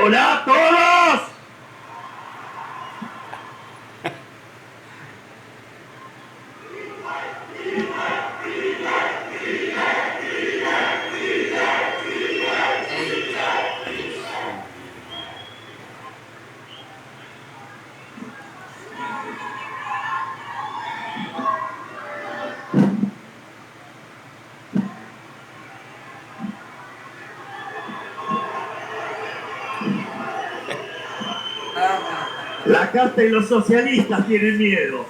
¡Hola a todos! La casta y los socialistas tienen miedo.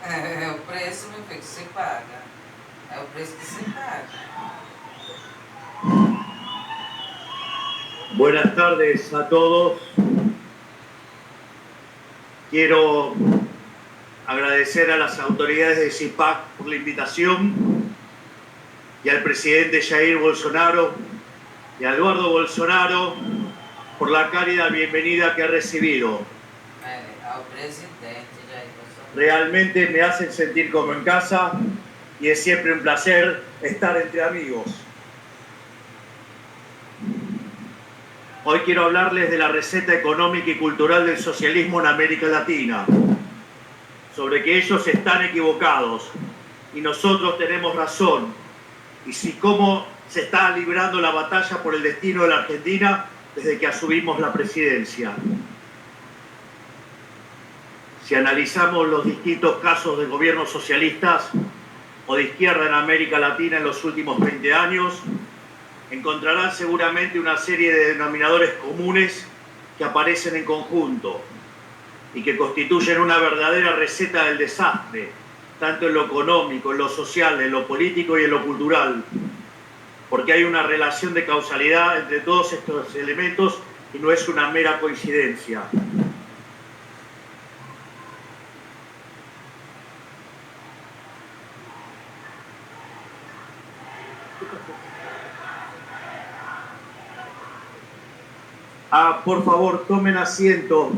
É o preço, meu filho, que se paga. É o preço que se paga. Buenas tardes a todos. Quiero agradecer a las autoridades de CIPAC por la invitación y al presidente Jair Bolsonaro y a Eduardo Bolsonaro por la cálida bienvenida que ha recibido. Ao presidente Jair Bolsonaro. Realmente me hacen sentir como en casa y es siempre un placer estar entre amigos. Hoy quiero hablarles de la receta económica y cultural del socialismo en América Latina, sobre que ellos están equivocados y nosotros tenemos razón, y cómo se está librando la batalla por el destino de la Argentina desde que asumimos la presidencia. Si analizamos los distintos casos de gobiernos socialistas o de izquierda en América Latina en los últimos 20 años, encontrarán seguramente una serie de denominadores comunes que aparecen en conjunto y que constituyen una verdadera receta del desastre, tanto en lo económico, en lo social, en lo político y en lo cultural, porque hay una relación de causalidad entre todos estos elementos y no es una mera coincidencia. Por favor, tomen asiento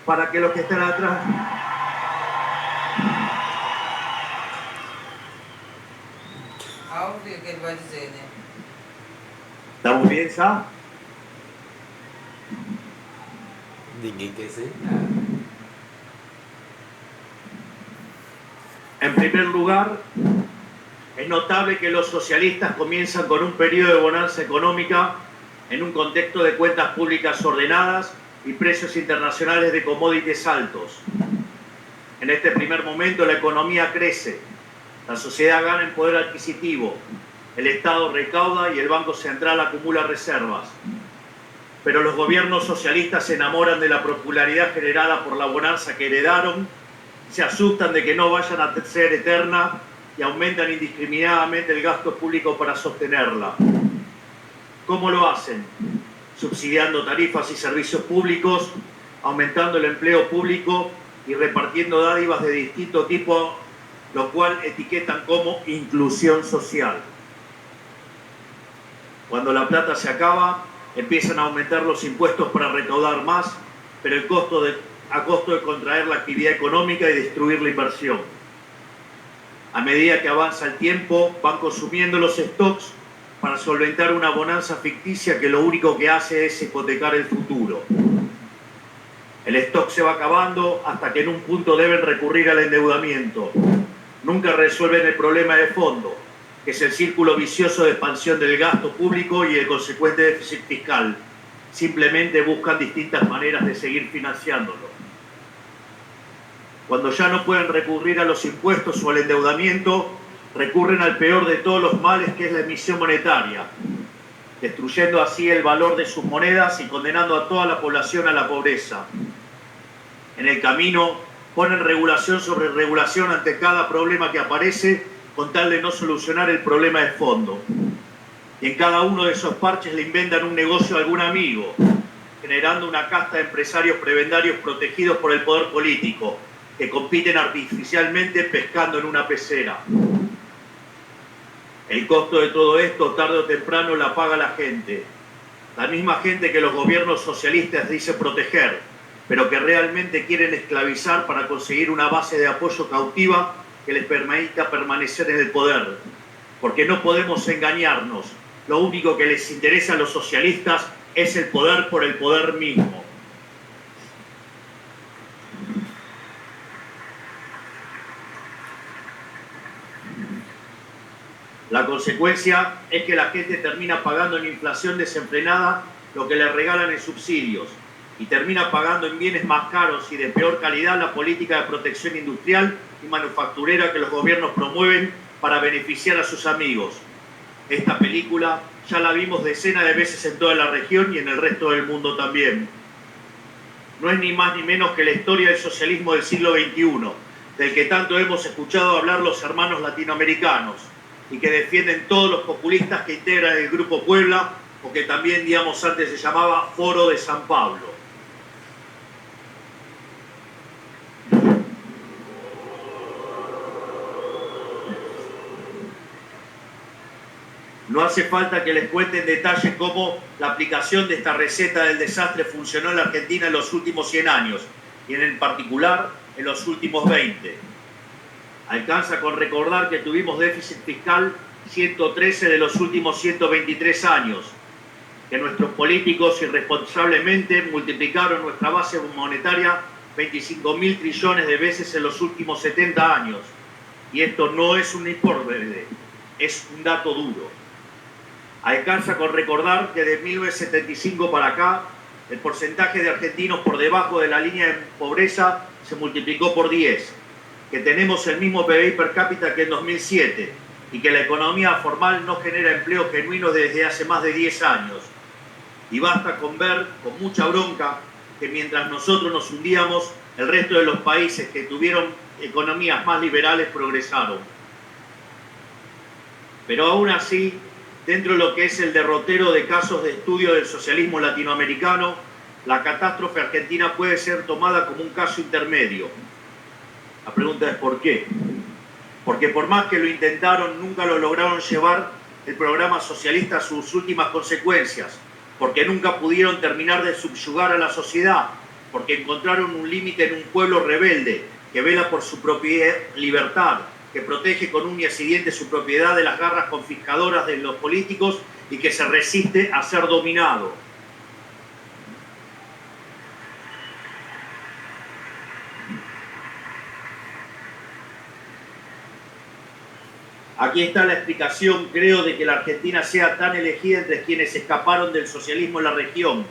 para que los que están atrás... Vamos ouvir o que ele vai dizer, né? ¿Estamos bien, Sa? Ninguém quer ser. En primer lugar, es notable que los socialistas comienzan con un periodo de bonanza económica en un contexto de cuentas públicas ordenadas y precios internacionales de commodities altos. En este primer momento la economía crece, la sociedad gana en poder adquisitivo, el Estado recauda y el Banco Central acumula reservas. Pero los gobiernos socialistas se enamoran de la popularidad generada por la bonanza que heredaron, se asustan de que no vayan a ser eterna y aumentan indiscriminadamente el gasto público para sostenerla. ¿Cómo lo hacen? Subsidiando tarifas y servicios públicos, aumentando el empleo público y repartiendo dádivas de distinto tipo, lo cual etiquetan como inclusión social. Cuando la plata se acaba, empiezan a aumentar los impuestos para recaudar más, pero a costo de contraer la actividad económica y destruir la inversión. A medida que avanza el tiempo, van consumiendo los stocks para solventar una bonanza ficticia que lo único que hace es hipotecar el futuro. El stock se va acabando hasta que en un punto deben recurrir al endeudamiento. Nunca resuelven el problema de fondo, que es el círculo vicioso de expansión del gasto público y el consecuente déficit fiscal. Simplemente buscan distintas maneras de seguir financiándolo. Cuando ya no pueden recurrir a los impuestos o al endeudamiento, recurren al peor de todos los males, que es la emisión monetaria, destruyendo así el valor de sus monedas y condenando a toda la población a la pobreza. En el camino ponen regulación sobre regulación ante cada problema que aparece, con tal de no solucionar el problema de fondo. Y en cada uno de esos parches le inventan un negocio a algún amigo, generando una casta de empresarios prebendarios protegidos por el poder político, que compiten artificialmente pescando en una pecera. El costo de todo esto, tarde o temprano, la paga la gente. La misma gente que los gobiernos socialistas dicen proteger, pero que realmente quieren esclavizar para conseguir una base de apoyo cautiva que les permita permanecer en el poder. Porque no podemos engañarnos. Lo único que les interesa a los socialistas es el poder por el poder mismo. La consecuencia es que la gente termina pagando en inflación desenfrenada lo que le regalan en subsidios y termina pagando en bienes más caros y de peor calidad la política de protección industrial y manufacturera que los gobiernos promueven para beneficiar a sus amigos. Esta película ya la vimos decenas de veces en toda la región y en el resto del mundo también. No es ni más ni menos que la historia del socialismo del siglo XXI, del que tanto hemos escuchado hablar los hermanos latinoamericanos y que defienden todos los populistas que integran el Grupo Puebla, o que también, digamos, antes se llamaba Foro de San Pablo. No hace falta que les cuente en detalle cómo la aplicación de esta receta del desastre funcionó en la Argentina en los últimos 100 años, y en particular en los últimos 20. Alcanza con recordar que tuvimos déficit fiscal 113 de los últimos 123 años, que nuestros políticos irresponsablemente multiplicaron nuestra base monetaria 25.000 trillones de veces en los últimos 70 años. Y esto no es un hipérbole, es un dato duro. Alcanza con recordar que de 1975 para acá, el porcentaje de argentinos por debajo de la línea de pobreza se multiplicó por 10, que tenemos el mismo PBI per cápita que en 2007 y que la economía formal no genera empleo genuino desde hace más de 10 años. Y basta con ver, con mucha bronca, que mientras nosotros nos hundíamos, el resto de los países que tuvieron economías más liberales progresaron. Pero aún así, dentro de lo que es el derrotero de casos de estudio del socialismo latinoamericano, la catástrofe argentina puede ser tomada como un caso intermedio. La pregunta es ¿por qué? Porque por más que lo intentaron, nunca lo lograron llevar el programa socialista a sus últimas consecuencias, porque nunca pudieron terminar de subyugar a la sociedad, porque encontraron un límite en un pueblo rebelde que vela por su propia libertad, que protege con uñas y dientes su propiedad de las garras confiscadoras de los políticos y que se resiste a ser dominado. Aquí está la explicación, creo, de que la Argentina sea tan elegida entre quienes escaparon del socialismo en la región,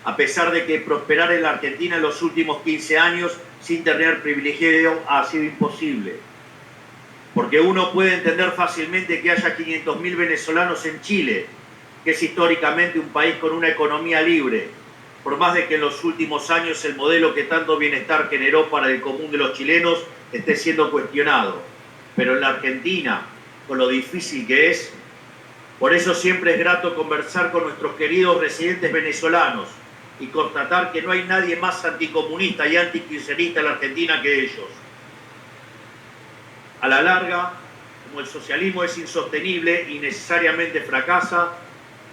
a pesar de que prosperar en la Argentina en los últimos 15 años sin tener privilegio ha sido imposible. Porque uno puede entender fácilmente que haya 500.000 venezolanos en Chile, que es históricamente un país con una economía libre, por más de que en los últimos años el modelo que tanto bienestar generó para el común de los chilenos esté siendo cuestionado. Pero en la Argentina, con lo difícil que es, por eso siempre es grato conversar con nuestros queridos residentes venezolanos y constatar que no hay nadie más anticomunista y antikirchnerista en la Argentina que ellos. A la larga, como el socialismo es insostenible y necesariamente fracasa,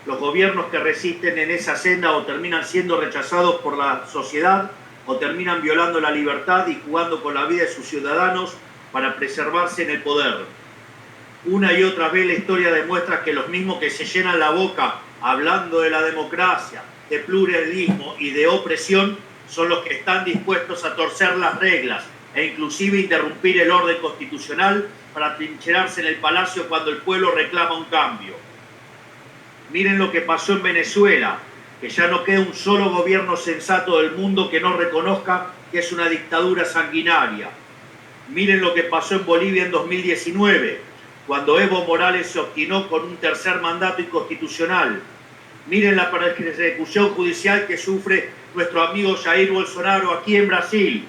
los gobiernos que resisten en esa senda o terminan siendo rechazados por la sociedad o terminan violando la libertad y jugando con la vida de sus ciudadanos para preservarse en el poder. Una y otra vez la historia demuestra que los mismos que se llenan la boca hablando de la democracia, de pluralismo y de opresión son los que están dispuestos a torcer las reglas e inclusive interrumpir el orden constitucional para trincherarse en el palacio cuando el pueblo reclama un cambio. Miren lo que pasó en Venezuela, que ya no queda un solo gobierno sensato del mundo que no reconozca que es una dictadura sanguinaria. Miren lo que pasó en Bolivia en 2019, cuando Evo Morales se obstinó con un tercer mandato inconstitucional. Miren la persecución judicial que sufre nuestro amigo Jair Bolsonaro aquí en Brasil.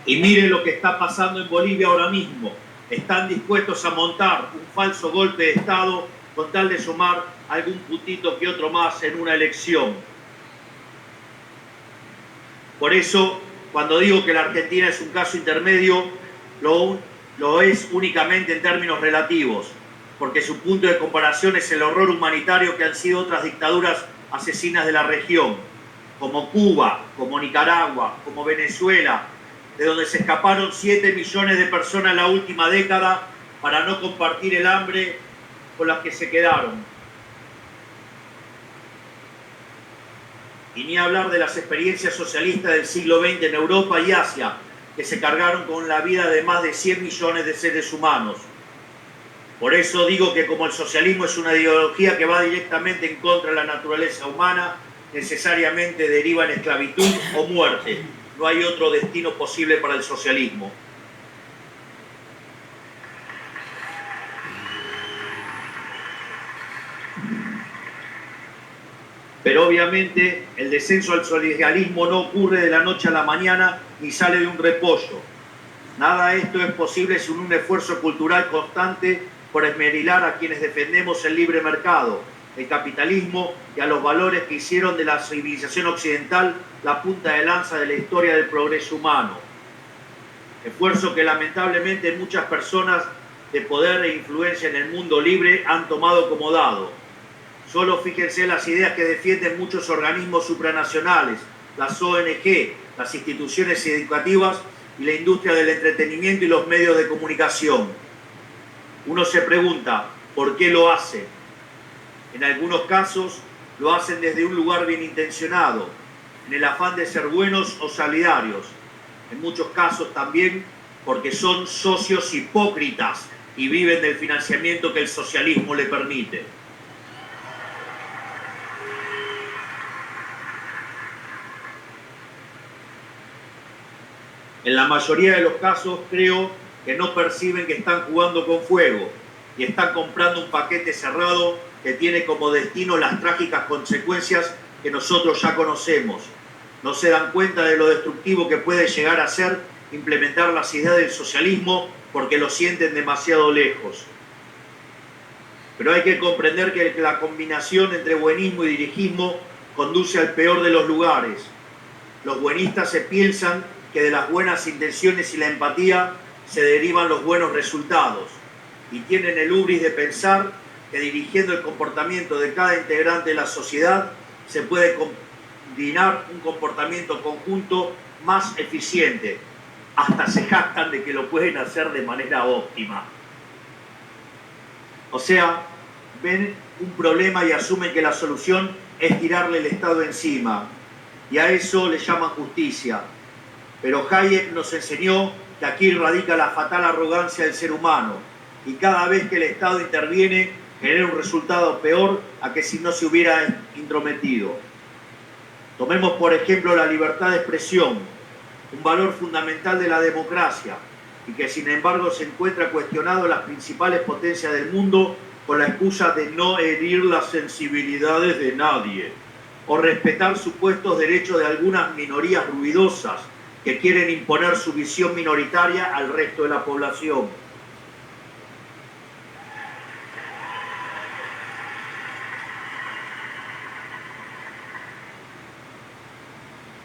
Y miren lo que está pasando en Bolivia ahora mismo. Están dispuestos a montar un falso golpe de Estado con tal de sumar algún puntito que otro más en una elección. Por eso, cuando digo que la Argentina es un caso intermedio, lo es únicamente en términos relativos, porque su punto de comparación es el horror humanitario que han sido otras dictaduras asesinas de la región, como Cuba, como Nicaragua, como Venezuela, de donde se escaparon 7 millones de personas en la última década para no compartir el hambre con las que se quedaron. Y ni hablar de las experiencias socialistas del siglo XX en Europa y Asia, que se cargaron con la vida de más de 100 millones de seres humanos. Por eso digo que como el socialismo es una ideología que va directamente en contra de la naturaleza humana, necesariamente deriva en esclavitud o muerte. No hay otro destino posible para el socialismo. Pero obviamente el descenso al socialismo no ocurre de la noche a la mañana ni sale de un repollo. Nada de esto es posible sin un esfuerzo cultural constante por esmerilar a quienes defendemos el libre mercado, el capitalismo y a los valores que hicieron de la civilización occidental la punta de lanza de la historia del progreso humano. Esfuerzo que lamentablemente muchas personas de poder e influencia en el mundo libre han tomado como dado. Solo fíjense las ideas que defienden muchos organismos supranacionales, las ONG, las instituciones educativas y la industria del entretenimiento y los medios de comunicación. Uno se pregunta, ¿por qué lo hacen? En algunos casos lo hacen desde un lugar bien intencionado, en el afán de ser buenos o solidarios. En muchos casos también porque son socios hipócritas y viven del financiamiento que el socialismo le permite. En la mayoría de los casos creo que no perciben que están jugando con fuego y están comprando un paquete cerrado que tiene como destino las trágicas consecuencias que nosotros ya conocemos. No se dan cuenta de lo destructivo que puede llegar a ser implementar las ideas del socialismo porque lo sienten demasiado lejos. Pero hay que comprender que la combinación entre buenismo y dirigismo conduce al peor de los lugares. Los buenistas se piensan que de las buenas intenciones y la empatía se derivan los buenos resultados y tienen el hubris de pensar que dirigiendo el comportamiento de cada integrante de la sociedad se puede combinar un comportamiento conjunto más eficiente. Hasta se jactan de que lo pueden hacer de manera óptima. O sea, ven un problema y asumen que la solución es tirarle el Estado encima. Y a eso le llaman justicia. Pero Hayek nos enseñó que aquí radica la fatal arrogancia del ser humano y cada vez que el Estado interviene genera un resultado peor a que si no se hubiera intrometido. Tomemos por ejemplo la libertad de expresión, un valor fundamental de la democracia y que sin embargo se encuentra cuestionado en las principales potencias del mundo con la excusa de no herir las sensibilidades de nadie o respetar supuestos derechos de algunas minorías ruidosas que quieren imponer su visión minoritaria al resto de la población.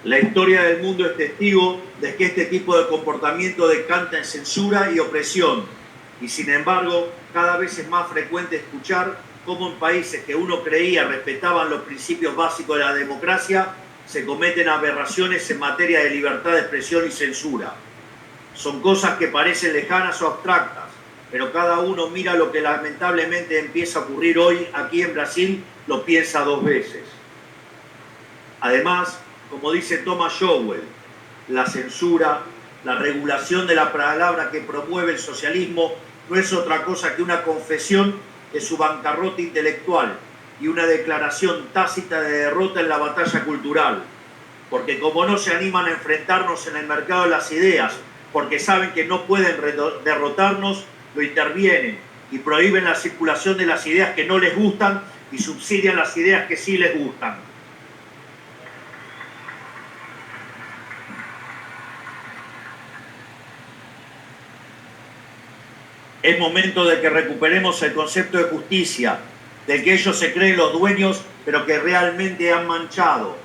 La historia del mundo es testigo de que este tipo de comportamiento decanta en censura y opresión, y sin embargo, cada vez es más frecuente escuchar cómo en países que uno creía respetaban los principios básicos de la democracia, se cometen aberraciones en materia de libertad de expresión y censura. Son cosas que parecen lejanas o abstractas, pero cada uno mira lo que lamentablemente empieza a ocurrir hoy aquí en Brasil, lo piensa 2 veces. Además, como dice Thomas Sowell, la censura, la regulación de la palabra que promueve el socialismo no es otra cosa que una confesión de su bancarrota intelectual y una declaración tácita de derrota en la batalla cultural, porque como no se animan a enfrentarnos en el mercado de las ideas, porque saben que no pueden derrotarnos, lo intervienen y prohíben la circulación de las ideas que no les gustan y subsidian las ideas que sí les gustan. Es momento de que recuperemos el concepto de justicia del que ellos se creen los dueños, pero que realmente han manchado,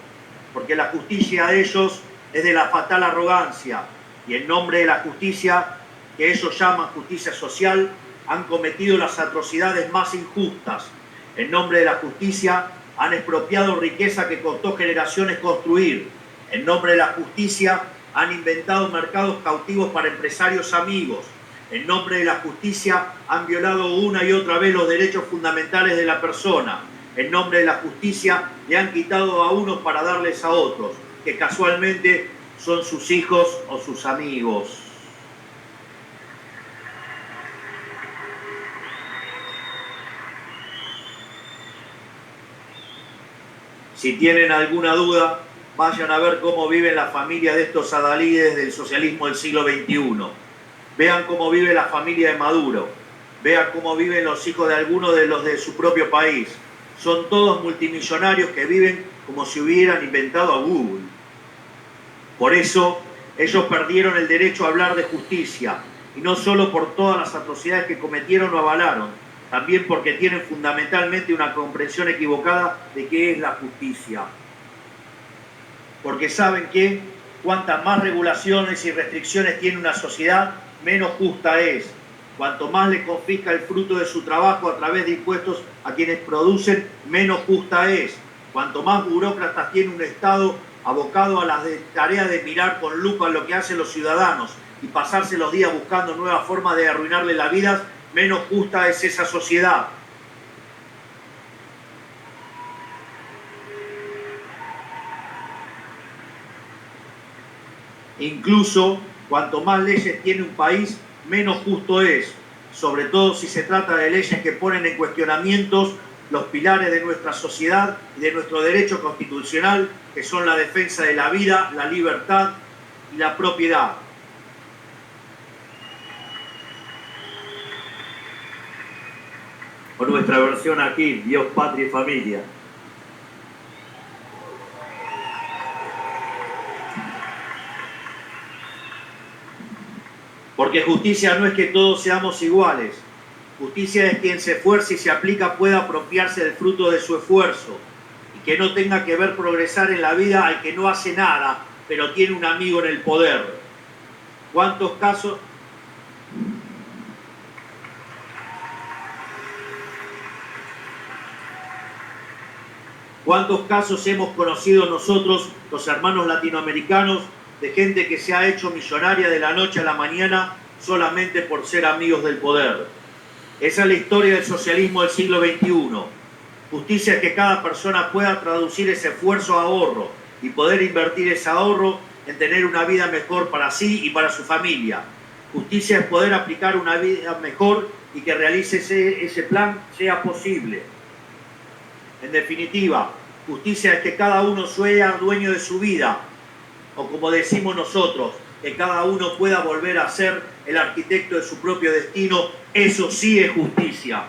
porque la justicia de ellos es de la fatal arrogancia, y en nombre de la justicia, que ellos llaman justicia social, han cometido las atrocidades más injustas. En nombre de la justicia han expropiado riqueza que costó generaciones construir. En nombre de la justicia han inventado mercados cautivos para empresarios amigos. En nombre de la justicia han violado una y otra vez los derechos fundamentales de la persona. En nombre de la justicia le han quitado a unos para darles a otros, que casualmente son sus hijos o sus amigos. Si tienen alguna duda, vayan a ver cómo viven las familias de estos adalides del socialismo del siglo XXI. Vean cómo vive la familia de Maduro. Vean cómo viven los hijos de algunos de los de su propio país. Son todos multimillonarios que viven como si hubieran inventado a Google. Por eso, ellos perdieron el derecho a hablar de justicia. Y no solo por todas las atrocidades que cometieron o avalaron, también porque tienen fundamentalmente una comprensión equivocada de qué es la justicia. Porque saben que cuantas más regulaciones y restricciones tiene una sociedad, menos justa es. Cuanto más le confisca el fruto de su trabajo a través de impuestos a quienes producen, menos justa es. Cuanto más burócratas tiene un Estado abocado a la tarea de mirar con lupa lo que hacen los ciudadanos y pasarse los días buscando nuevas formas de arruinarle la vida, menos justa es esa sociedad. Incluso, cuanto más leyes tiene un país, menos justo es, sobre todo si se trata de leyes que ponen en cuestionamientos los pilares de nuestra sociedad y de nuestro derecho constitucional, que son la defensa de la vida, la libertad y la propiedad. Con nuestra versión aquí, Dios, patria y familia. Porque justicia no es que todos seamos iguales. Justicia es quien se esfuerza y se aplica pueda apropiarse del fruto de su esfuerzo. Y que no tenga que ver progresar en la vida al que no hace nada, pero tiene un amigo en el poder. ¿Cuántos casos? ¿Cuántos casos hemos conocido nosotros, los hermanos latinoamericanos, de gente que se ha hecho millonaria de la noche a la mañana solamente por ser amigos del poder? Esa es la historia del socialismo del siglo XXI. Justicia es que cada persona pueda traducir ese esfuerzo a ahorro y poder invertir ese ahorro en tener una vida mejor para sí y para su familia. Justicia es poder aplicar una vida mejor y que realice ese plan sea posible. En definitiva, justicia es que cada uno sea dueño de su vida, o como decimos nosotros, que cada uno pueda volver a ser el arquitecto de su propio destino. Eso sí es justicia.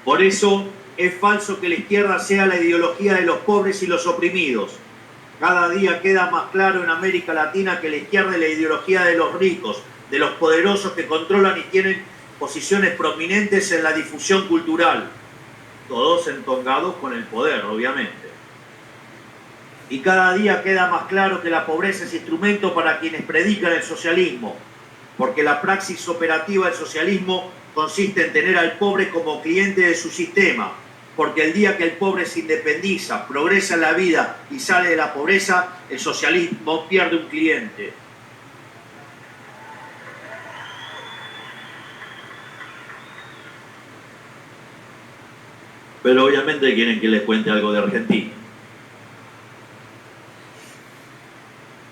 Por eso es falso que la izquierda sea la ideología de los pobres y los oprimidos. Cada día queda más claro en América Latina que la izquierda es la ideología de los ricos, de los poderosos que controlan y tienen posiciones prominentes en la difusión cultural. Todos entongados con el poder, obviamente. Y cada día queda más claro que la pobreza es instrumento para quienes predican el socialismo, porque la praxis operativa del socialismo consiste en tener al pobre como cliente de su sistema, porque el día que el pobre se independiza, progresa en la vida y sale de la pobreza, el socialismo pierde un cliente. Pero obviamente quieren que les cuente algo de Argentina.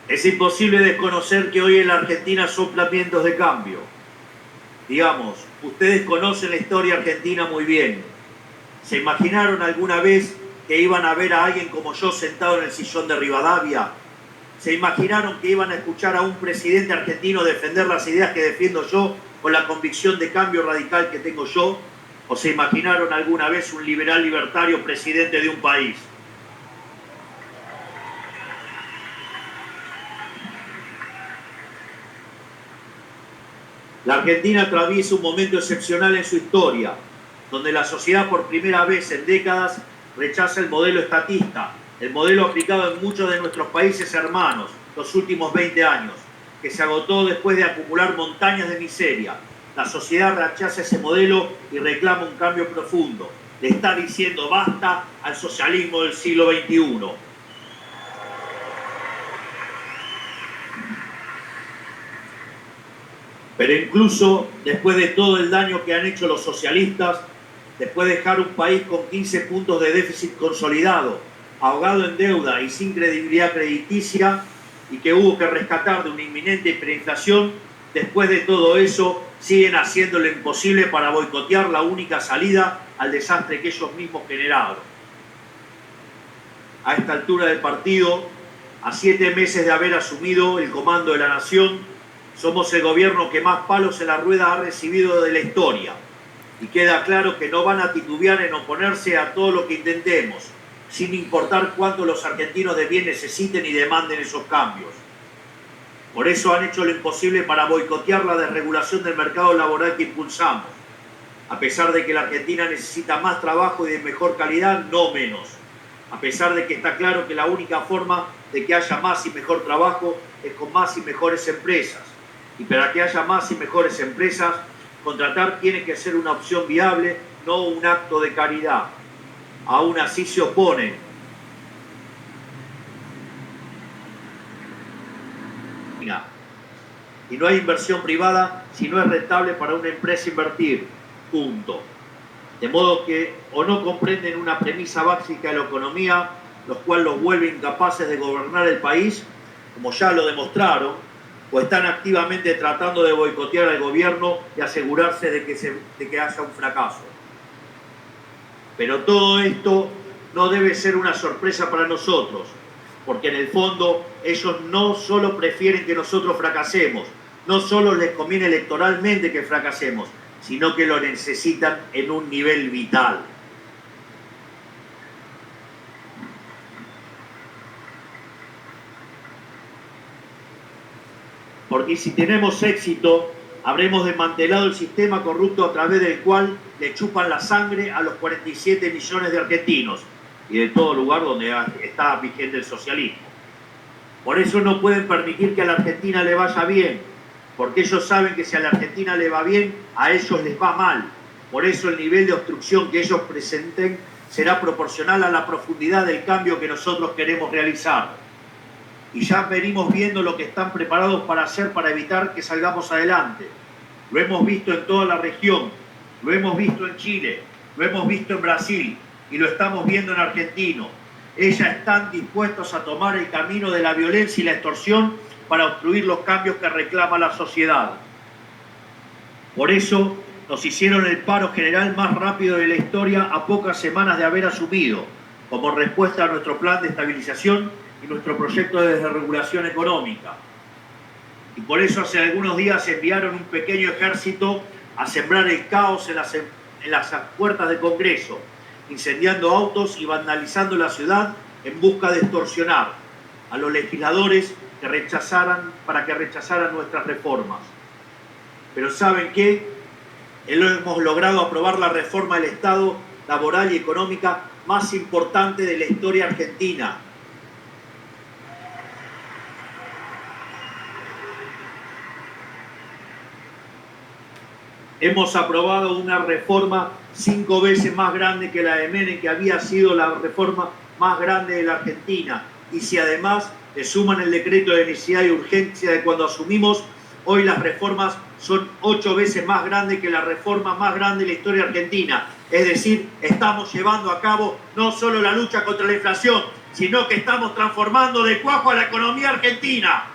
Es imposible desconocer que hoy en la Argentina soplan vientos de cambio. Digamos, ustedes conocen la historia argentina muy bien. ¿Se imaginaron alguna vez que iban a ver a alguien como yo sentado en el sillón de Rivadavia? ¿Se imaginaron que iban a escuchar a un presidente argentino defender las ideas que defiendo yo con la convicción de cambio radical que tengo yo? ¿O se imaginaron alguna vez un liberal libertario presidente de un país? La Argentina atraviesa un momento excepcional en su historia, donde la sociedad por primera vez en décadas rechaza el modelo estatista, el modelo aplicado en muchos de nuestros países hermanos los últimos 20 años, que se agotó después de acumular montañas de miseria. La sociedad rechaza ese modelo y reclama un cambio profundo. Le está diciendo basta al socialismo del siglo XXI. Pero incluso después de todo el daño que han hecho los socialistas, después de dejar un país con 15 puntos de déficit consolidado, ahogado en deuda y sin credibilidad crediticia, y que hubo que rescatar de una inminente hiperinflación, después de todo eso siguen haciendo lo imposible para boicotear la única salida al desastre que ellos mismos generaron. A esta altura del partido, a 7 meses de haber asumido el comando de la nación, somos el gobierno que más palos en la rueda ha recibido de la historia. Y queda claro que no van a titubear en oponerse a todo lo que intentemos, sin importar cuánto los argentinos de bien necesiten y demanden esos cambios. Por eso han hecho lo imposible para boicotear la desregulación del mercado laboral que impulsamos. A pesar de que la Argentina necesita más trabajo y de mejor calidad, no menos. A pesar de que está claro que la única forma de que haya más y mejor trabajo es con más y mejores empresas. Y para que haya más y mejores empresas, contratar tiene que ser una opción viable, no un acto de caridad. Aún así se oponen. Y no hay inversión privada si no es rentable para una empresa invertir. Punto. De modo que o no comprenden una premisa básica de la economía, los cuales los vuelve incapaces de gobernar el país, como ya lo demostraron, o están activamente tratando de boicotear al gobierno y asegurarse de que haya un fracaso. Pero todo esto no debe ser una sorpresa para nosotros, porque en el fondo ellos no solo prefieren que nosotros fracasemos, no solo les conviene electoralmente que fracasemos, sino que lo necesitan en un nivel vital. Porque si tenemos éxito, habremos desmantelado el sistema corrupto a través del cual le chupan la sangre a los 47 millones de argentinos y de todo lugar donde está vigente el socialismo. Por eso no pueden permitir que a la Argentina le vaya bien, porque ellos saben que si a la Argentina le va bien, a ellos les va mal. Por eso el nivel de obstrucción que ellos presenten será proporcional a la profundidad del cambio que nosotros queremos realizar. Y ya venimos viendo lo que están preparados para hacer para evitar que salgamos adelante. Lo hemos visto en toda la región, lo hemos visto en Chile, lo hemos visto en Brasil y lo estamos viendo en Argentina. Ellos están dispuestos a tomar el camino de la violencia y la extorsión para obstruir los cambios que reclama la sociedad. Por eso nos hicieron el paro general más rápido de la historia a pocas semanas de haber asumido, como respuesta a nuestro plan de estabilización y nuestro proyecto de desregulación económica. Y por eso hace algunos días enviaron un pequeño ejército a sembrar el caos en las puertas del Congreso, incendiando autos y vandalizando la ciudad en busca de extorsionar a los legisladores para que rechazaran nuestras reformas. Pero ¿saben qué? Hemos logrado aprobar la reforma del Estado laboral y económica más importante de la historia argentina. Hemos aprobado una reforma 5 veces más grande que la de Menem, que había sido la reforma más grande de la Argentina. Y si además le suman el decreto de necesidad y urgencia de cuando asumimos, hoy las reformas son 8 veces más grandes que la reforma más grande de la historia argentina. Es decir, estamos llevando a cabo no solo la lucha contra la inflación, sino que estamos transformando de cuajo a la economía argentina.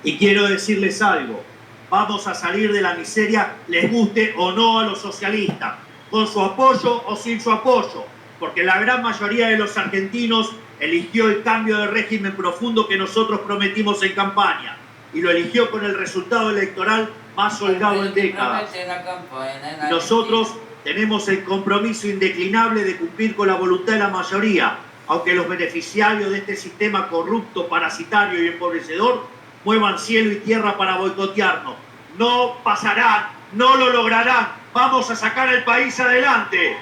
Y quiero decirles algo, vamos a salir de la miseria, les guste o no a los socialistas, con su apoyo o sin su apoyo, porque la gran mayoría de los argentinos eligió el cambio de régimen profundo que nosotros prometimos en campaña, y lo eligió con el resultado electoral más holgado en décadas. Y nosotros Tenemos el compromiso indeclinable de cumplir con la voluntad de la mayoría, aunque los beneficiarios de este sistema corrupto, parasitario y empobrecedor muevan cielo y tierra para boicotearnos. No pasarán, no lo lograrán. Vamos a sacar el país adelante.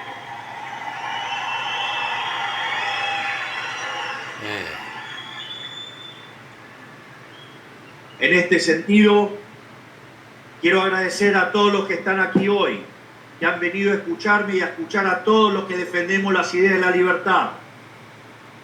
En este sentido, quiero agradecer a todos los que están aquí hoy, que han venido a escucharme y a escuchar a todos los que defendemos las ideas de la libertad.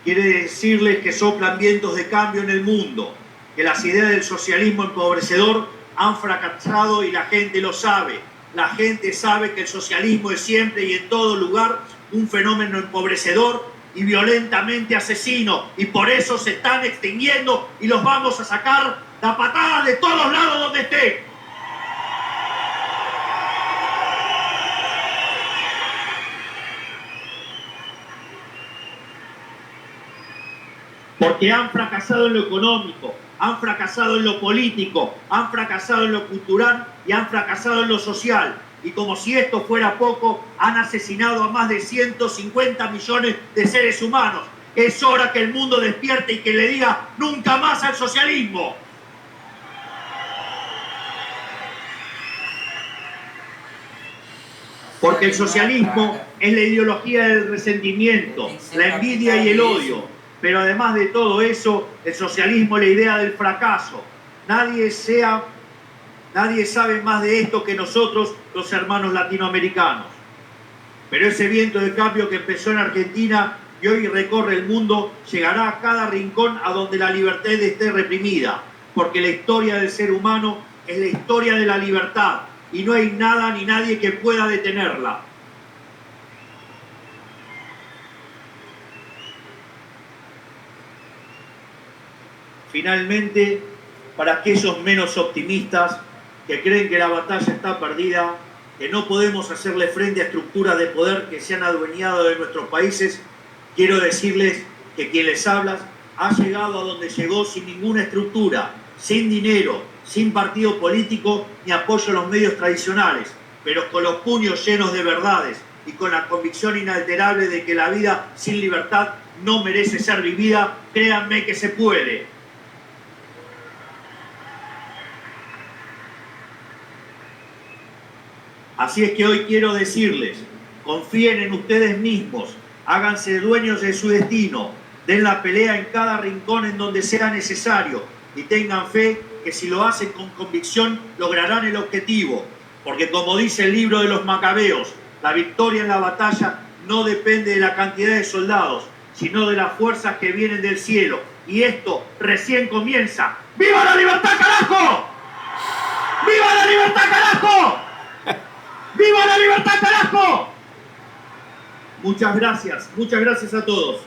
Quiero decirles que soplan vientos de cambio en el mundo, que las ideas del socialismo empobrecedor han fracasado y la gente lo sabe. La gente sabe que el socialismo es siempre y en todo lugar un fenómeno empobrecedor y violentamente asesino, y por eso se están extinguiendo y los vamos a sacar la patada de todos lados donde estén. Porque han fracasado en lo económico, han fracasado en lo político, han fracasado en lo cultural y han fracasado en lo social. Y como si esto fuera poco, han asesinado a más de 150 millones de seres humanos. Es hora que el mundo despierte y que le diga nunca más al socialismo. Porque el socialismo es la ideología del resentimiento, la envidia y el odio. Pero además de todo eso, el socialismo es la idea del fracaso. Nadie sabe más de esto que nosotros, los hermanos latinoamericanos. Pero ese viento de cambio que empezó en Argentina y hoy recorre el mundo, llegará a cada rincón a donde la libertad esté reprimida. Porque la historia del ser humano es la historia de la libertad. Y no hay nada ni nadie que pueda detenerla. Finalmente, para aquellos menos optimistas que creen que la batalla está perdida, que no podemos hacerle frente a estructuras de poder que se han adueñado de nuestros países, quiero decirles que quien les habla ha llegado a donde llegó sin ninguna estructura, sin dinero, sin partido político ni apoyo a los medios tradicionales, pero con los puños llenos de verdades y con la convicción inalterable de que la vida sin libertad no merece ser vivida. Créanme que se puede. Así es que hoy quiero decirles, confíen en ustedes mismos, háganse dueños de su destino, den la pelea en cada rincón en donde sea necesario y tengan fe que si lo hacen con convicción lograrán el objetivo. Porque como dice el libro de los Macabeos, la victoria en la batalla no depende de la cantidad de soldados, sino de las fuerzas que vienen del cielo. Y esto recién comienza. ¡Viva la libertad, carajo! ¡Viva la libertad, carajo! ¡Viva la libertad, carajo! Muchas gracias a todos.